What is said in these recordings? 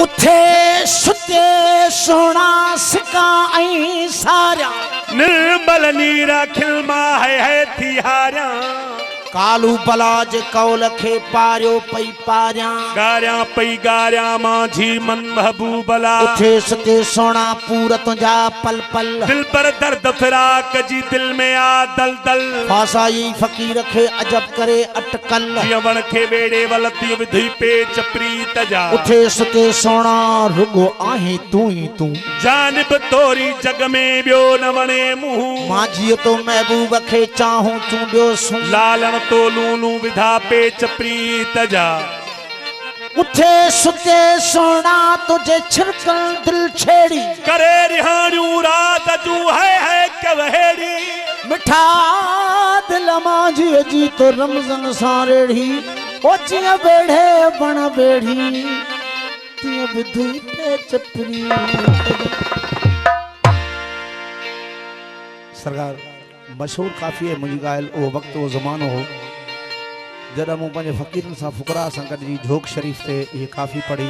उथे सुते सोना सिका ऐं सारिया निर्मल नीरा खिलमा है थिहारिया कालू बलाज कौल खे पारियो पई पारिया गारिया पई गारिया माझी मन महबूबला उथे सुते सोना पूरत जा पल पल दिल पर दर्द फिराक जी दिल में आ दल दल फासाई फकीर खे अजब करे अटकल जीवन के बेड़े वलती विधि पे चप्रीत जा उथे सुते सोना रुगो आहे तू ही तू जानिब तोरी जग में बियो न वणे मुंह माझी तो महबूब खे चाहूं चूंडियो सू लालन तो लूलू विधा पे चप्रीत जा उथे सुते सोना तुझे छिड़कल दिल छेड़ी करे रिहाणियूं रात जू है कवहेड़ी मिठा दिल माझी जी तो रमज़न सां रेड़ी ओ जिया बेढ़े बण बेड़ी तिया विधि पे चपरी सरकार मशहूर काफ़ी है मुझी गायल वो वक्त वो ज़मानो हो जॾहिं मूं पंहिंजे फ़क़ीरनि सां फ़ुक़रा सां गॾिजी झोक शरीफ़ ते ये काफ़ी पढ़ी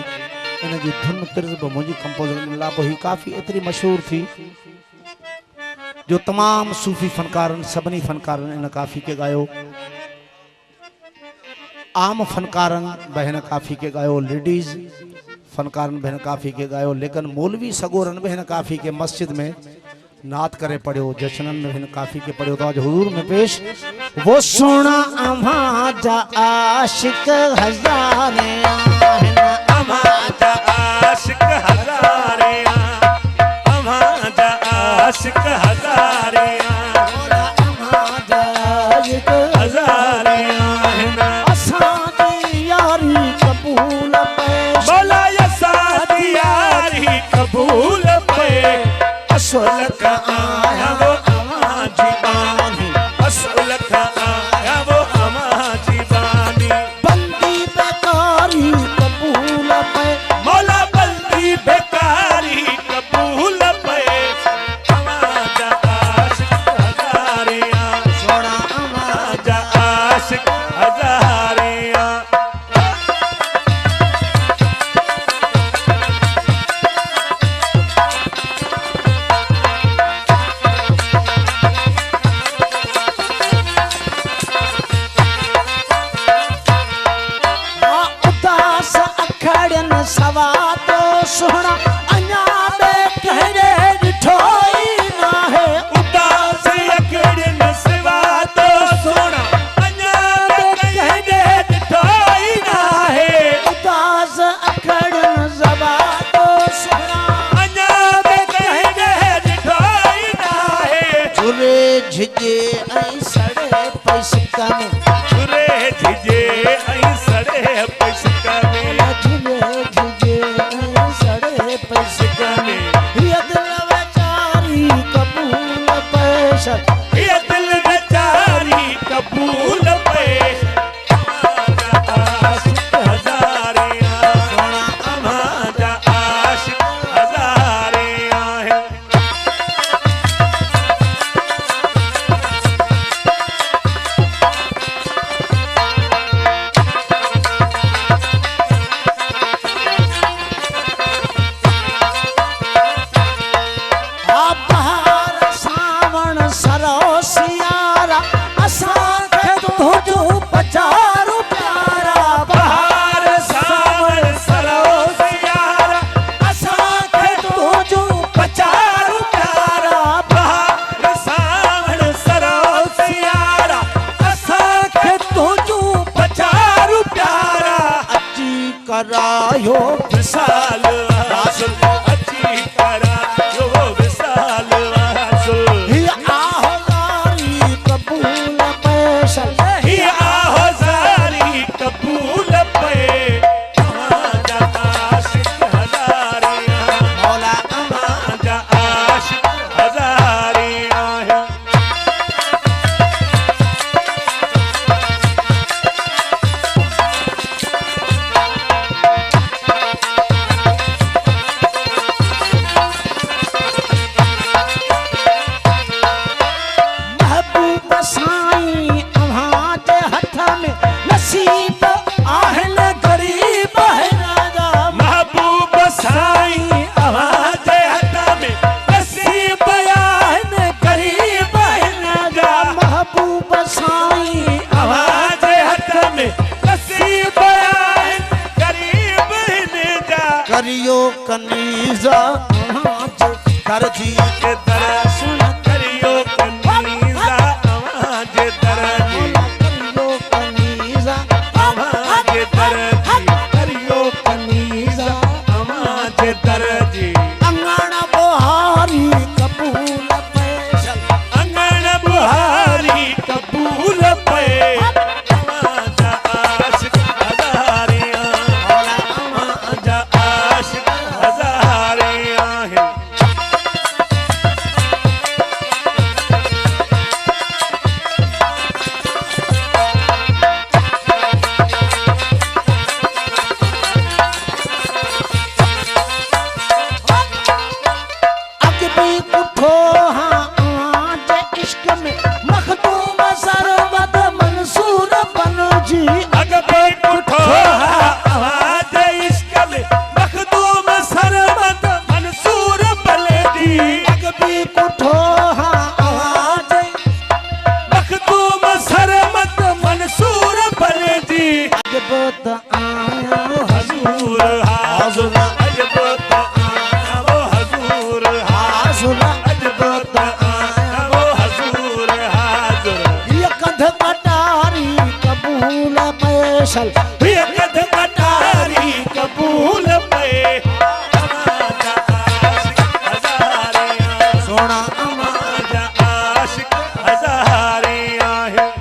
इन जी धुन तिर्ज़ बि मुंहिंजी कंपोज़िशन लाइ ही काफ़ी एतिरी मशहूर थी जो तमाम सूफ़ी फ़नकारनि सभिनी फ़नकारनि इन काफ़ी के गायो आम फ़नकारनि बि हिन काफ़ी के गायो लेडीज़ फ़नकारनि बि हिन काफ़ी के गायो लेकिन मौलवी सगोरनि बि हिन काफ़ी के मस्जिद में नात करे पढ़ियो जश्नन में हिन काफ़ी के पढ़ियो तो आज हुजूर में पेश वो सोना अम्हा जा आशिक हज़ारे अम्हा जा आशिक हज़ारे अम्हा जा आशिक हज़ारे अम्हा जा आशिक हज़ारे असां जी यारी कबूल पे बोला असां यारी कबूल पे असल का आया वो अम्हा जी बानी असल का आया वो अम्हा जी बानी बंदी बेकारी कबूल पे मौला बंदी बेकारी कबूल पे अम्हा जा आशिक हज़ारे सोना अम्हा जा आशिक हज़ारे उदास अखड़न सवा तो सोना अन्या बे कहरे ॾिठोई ना है उदास अखड़न सिवा तो सोना अन्या कहने ॾिठोई ना है उदास अखड़न सवा तो सोना अन्या कहने ॾिठोई ना है झुरे झिजे ऐं सड़े पैसका में छुरे झिजे ऐं सड़े पैसका में झुरे झिजे ऐं सड़े पैसका में ये दिल बेचारी कबूल पैसा ये दिल बेचारी कबूल पे अम्हा जा आशिक हज़ारे सोना अम्हा जा आशिक हज़ारे है बहार सावण सरोसियारा असांखे तुझो पचारो प्यारा बहार सावन सरोस यारा असांखे तुझो पचारू प्यारा बहार सावन सरोस यारा असांखे तुझो पचारू प्यारा अची करायो विशाल हासिल अची करा जो विशाल हासिल ही आहोदारी कबूल पैसा ही आहोजारी कबूल पे अम्हा जा आशिक हज़ारे मौला अम्हा जा आशिक हज़ारे है करियो कनीज़ा दर्जी के दर्शन करियो कनीज़ा आवाज़ दर्जी करियो कनीज़ा आवाज़ दर्जी करियो कनीज़ा आवाज़ दर्जी अंगण बुहारी कबूल पैसल अंगण बुहारी कबूल पे आवाज़ आशिक हज़ारियां आवाज़ आशिक हज़ारियां हैं अकबी उठो हाँ आज इश्क में मखदूम सरबत मंसूर बनजी अगबे उठो आवाज़ इश्क में मखदूम सरमत मंसूर बलदी अकबी उठो हाँ आज मखदूम सरमत मंसूर बलदी अजबत आया हजूर हाजुर अजबत आया वो हजूर हाजुर अजबत आया वो हजूर हाजुर ये कध कटारी कबूल पैसल ये कद कटारी कबूल पे आवाज़ आशिक हज़ारियां सोना आवाज़ आशिक हज़ारियां हैं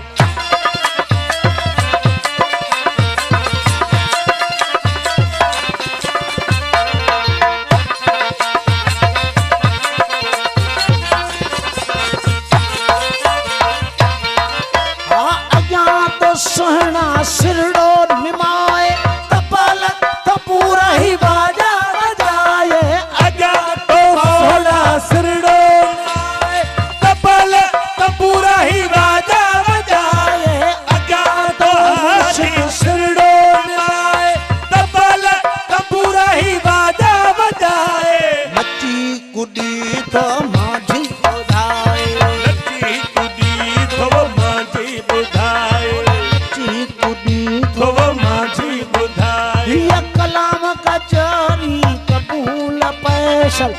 अॻियां तो सुहिणा सिरड़ो निमाए तपल त पूरा ही बाजा बजाए अजा तो सोला सिरड़ो नाए तबल तबूरा ही बाजा बजाए अजा तो हाथी सिरड़ो नाए तबल तबूरा ही बाजा बजाए मची कुड़ी तो माझी ॿुधाए लची कुदी थो मांझी बुधाए मची कुड़ी थो मांझी बुधाए हीअ कलाम कचरी कबूल पैसल